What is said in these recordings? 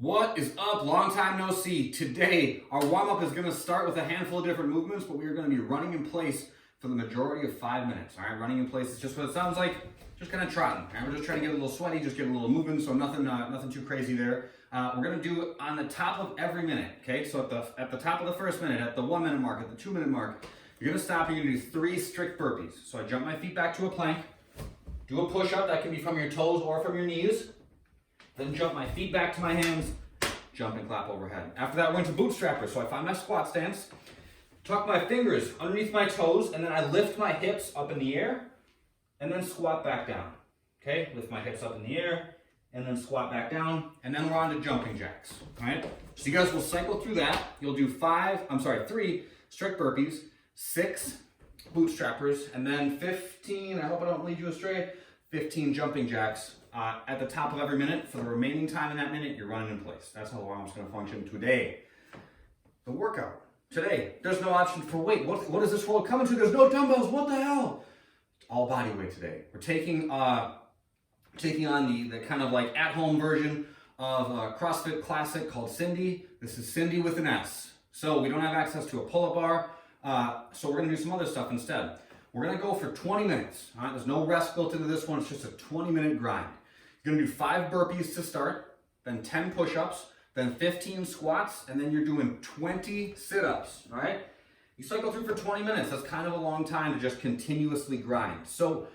What is up? Long time no see. Today, our warm-up is going to start with a handful of different movements, but we are going to be running in place for the majority of 5 minutes. All right, running in place is just what it sounds like, just kind of trotting. All right, we're just trying to get a little sweaty, just get a little moving, so nothing too crazy there. We're going to do it on the top of every minute, okay? So at the top of the first minute, at the 1 minute mark, at the 2 minute mark, you're going to stop and you're going to do 3 strict burpees. So I jump my feet back to a plank, do a push-up, that can be from your toes or from your knees. Then jump my feet back to my hands, jump and clap overhead. After that, we're into bootstrappers. So I find my squat stance, tuck my fingers underneath my toes, and then I lift my hips up in the air, and then squat back down. Okay, lift my hips up in the air, and then squat back down, and then we're on to jumping jacks. All right, so you guys will cycle through that. You'll do 3 strict burpees, 6 bootstrappers, and then 15, I hope I don't lead you astray, 15 jumping jacks. At the top of every minute. For the remaining time in that minute, you're running in place. That's how the warm-up's going to function today. The workout. Today, there's no option for weight. What is this world coming to? There's no dumbbells. What the hell? It's all body weight today. We're taking on the kind of like at-home version of a CrossFit classic called Cindy. This is Cindy with an S. So we don't have access to a pull-up bar. So we're going to do some other stuff instead. We're going to go for 20 minutes. All right? There's no rest built into this one. It's just a 20-minute grind. You're going to do 5 burpees to start, then 10 push-ups, then 15 squats, and then you're doing 20 sit-ups, all right? You cycle through for 20 minutes. That's kind of a long time to just continuously grind. So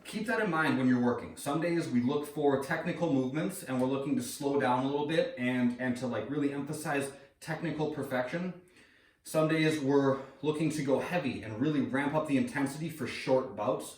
keep that in mind when you're working. Some days we look for technical movements and we're looking to slow down a little bit and to like really emphasize technical perfection. Some days we're looking to go heavy and really ramp up the intensity for short bouts.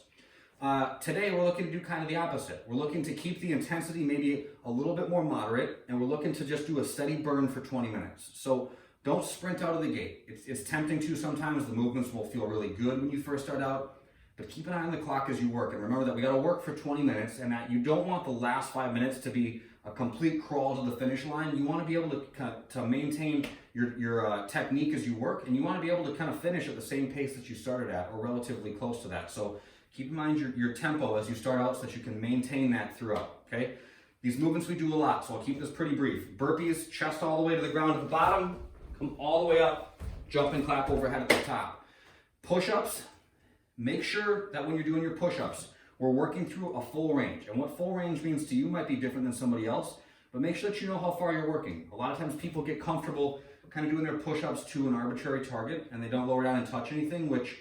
Today we're looking to do kind of the opposite. We're looking to keep the intensity maybe a little bit more moderate, and we're looking to just do a steady burn for 20 minutes. So don't sprint out of the gate. It's tempting to sometimes. The movements will feel really good when you first start out, but keep an eye on the clock as you work. And remember that we got to work for 20 minutes and that you don't want the last 5 minutes to be a complete crawl to the finish line. You want to be able to maintain your technique as you work, and you want to be able to kind of finish at the same pace that you started at or relatively close to that. So keep in mind your tempo as you start out so that you can maintain that throughout, okay? These movements we do a lot, so I'll keep this pretty brief. Burpees, chest all the way to the ground at the bottom, come all the way up, jump and clap overhead at the top. Push-ups, make sure that when you're doing your push-ups, we're working through a full range. And what full range means to you might be different than somebody else, but make sure that you know how far you're working. A lot of times people get comfortable kind of doing their push-ups to an arbitrary target and they don't lower down and touch anything, which,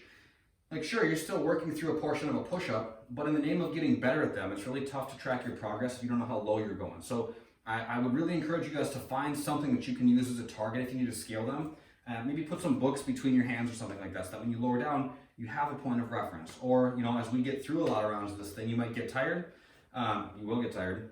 like, sure, you're still working through a portion of a push-up, but in the name of getting better at them, it's really tough to track your progress if you don't know how low you're going. So I would really encourage you guys to find something that you can use as a target if you need to scale them. Maybe put some books between your hands or something like that, so that when you lower down, you have a point of reference. Or, you know, as we get through a lot of rounds of this thing, you might get tired. You will get tired.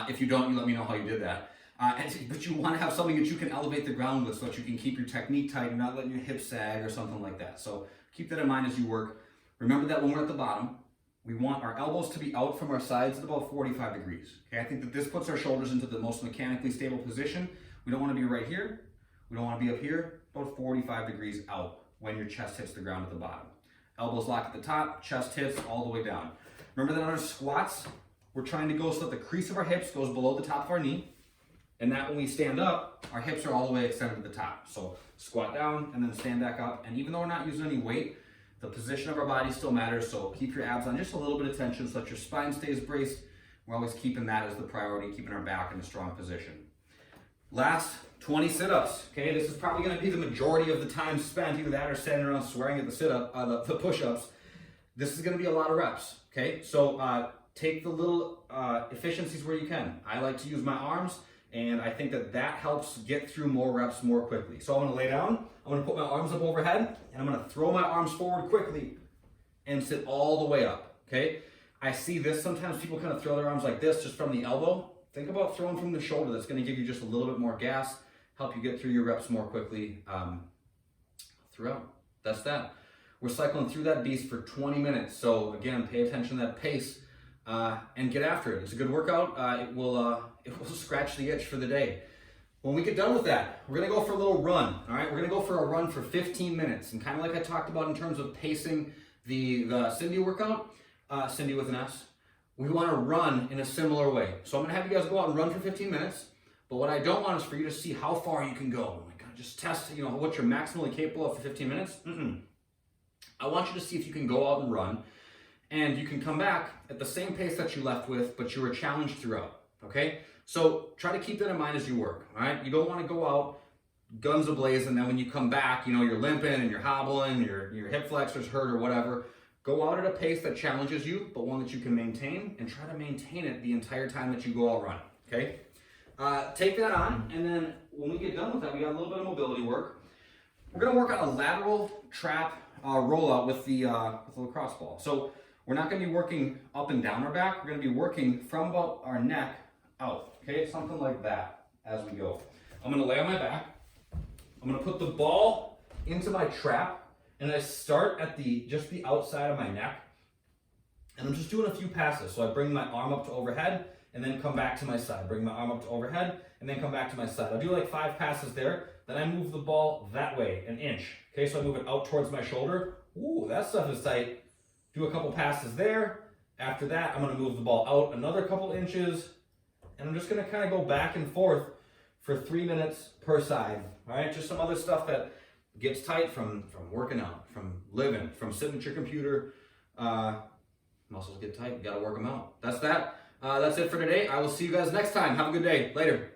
If you don't, you let me know how you did that. But you want to have something that you can elevate the ground with so that you can keep your technique tight and not letting your hips sag or something like that. So keep that in mind as you work. Remember that when we're at the bottom, we want our elbows to be out from our sides at about 45 degrees. Okay, I think that this puts our shoulders into the most mechanically stable position. We don't want to be right here. We don't want to be up here. About 45 degrees out when your chest hits the ground at the bottom. Elbows locked at the top, chest hits all the way down. Remember that on our squats, we're trying to go so that the crease of our hips goes below the top of our knee, and that when we stand up, our hips are all the way extended to the top. So squat down and then stand back up. And even though we're not using any weight, the position of our body still matters. So keep your abs on just a little bit of tension so that your spine stays braced. We're always keeping that as the priority, keeping our back in a strong position. Last 20 sit-ups. Okay, this is probably going to be the majority of the time spent either that or standing around swearing at the push-ups. This is going to be a lot of reps. Okay, so take the little efficiencies where you can. I like to use my arms, and I think that helps get through more reps more quickly. So I'm going to lay down, I'm going to put my arms up overhead, and I'm going to throw my arms forward quickly and sit all the way up, okay? I see this, sometimes people kind of throw their arms like this just from the elbow. Think about throwing from the shoulder. That's going to give you just a little bit more gas, help you get through your reps more quickly throughout. That's that. We're cycling through that beast for 20 minutes. So again, pay attention to that pace and get after it. It's a good workout. It will scratch the itch for the day. When we get done with that, we're going to go for a little run. All right, we're going to go for a run for 15 minutes. And kind of like I talked about in terms of pacing the Cindy workout, Cindy with an S, we want to run in a similar way. So I'm going to have you guys go out and run for 15 minutes. But what I don't want is for you to see how far you can go. Oh my God, just test, what you're maximally capable of for 15 minutes. I want you to see if you can go out and run, and you can come back at the same pace that you left with, but you were challenged throughout, okay? So try to keep that in mind as you work, all right? You don't want to go out guns ablaze, and then when you come back, you're limping and you're hobbling, your hip flexors hurt or whatever. Go out at a pace that challenges you, but one that you can maintain, and try to maintain it the entire time that you go out running, okay? Take that on, and then when we get done with that, we got a little bit of mobility work. We're gonna work on a lateral trap rollout with the lacrosse ball. So we're not gonna be working up and down our back, we're gonna be working from about our neck out, okay? Something like that as we go. I'm gonna lay on my back. I'm gonna put the ball into my trap, and I start at just the outside of my neck, and I'm just doing a few passes. So I bring my arm up to overhead, and then come back to my side. Bring my arm up to overhead, and then come back to my side. I'll do like 5 passes there, then I move the ball that way, an inch. Okay, so I move it out towards my shoulder. Ooh, that stuff is tight. Do a couple passes there. After that, I'm gonna move the ball out another couple inches, and I'm just gonna kind of go back and forth for 3 minutes per side. All right, just some other stuff that gets tight from working out, from living, from sitting at your computer. Muscles get tight, you gotta work them out. That's that. That's it for today. I will see you guys next time. Have a good day. Later.